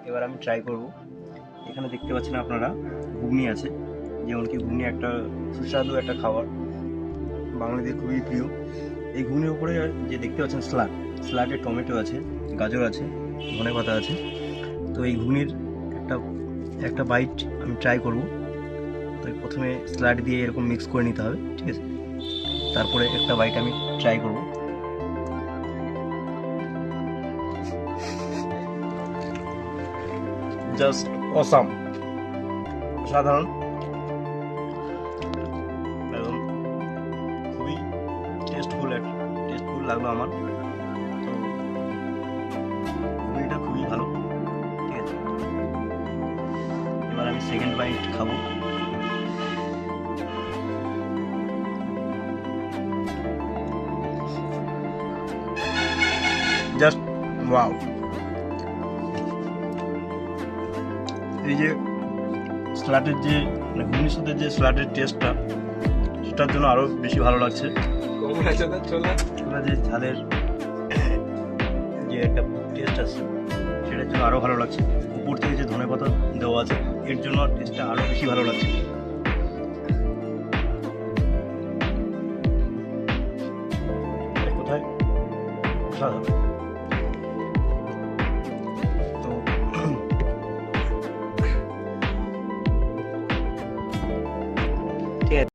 এবার আমি ট্রাই করব। এখানে দেখতে পাচ্ছেন আপনারা ঘুগনি আছে, যেমন কি ঘুগনি একটা সুস্বাদু একটা খাবার, বাঙালিদের খুবই প্রিয়। এই ঘুগনির উপরে যে দেখতে পাচ্ছেন স্যালাডে টমেটো আছে, গাজর আছে, ধনেপাতা আছে। তো এই ঘুগনির একটা একটা বাইট আমি ট্রাই করব। তো প্রথমে স্যালাড দিয়ে এরকম মিক্স করে নিতে হবে, ঠিক আছে? তারপরে একটা বাইট আমি ট্রাই করব। জাস্ট অসাম, সাধারণ, একদম খুবই টেস্টফুল লাগলো আমার। তো ঘুগনিটা খুবই ভালো, ঠিক আছে? এবার আমি সেকেন্ড বাইট খাবো। Just wow! এই যে স্যালাডের যে ঘুগনির সাথে যে স্যালাডের টেস্টটা, সেটার জন্য আরও বেশি ভালো লাগছে। ওটা যে ঝালের যে একটা টেস্ট আছে, সেটার জন্য আরও ভালো লাগছে। উপর থেকে যে ধনেপাতা দেওয়া আছে, এর জন্য টেস্টটা আরও বেশি ভালো লাগছে। কোথায়?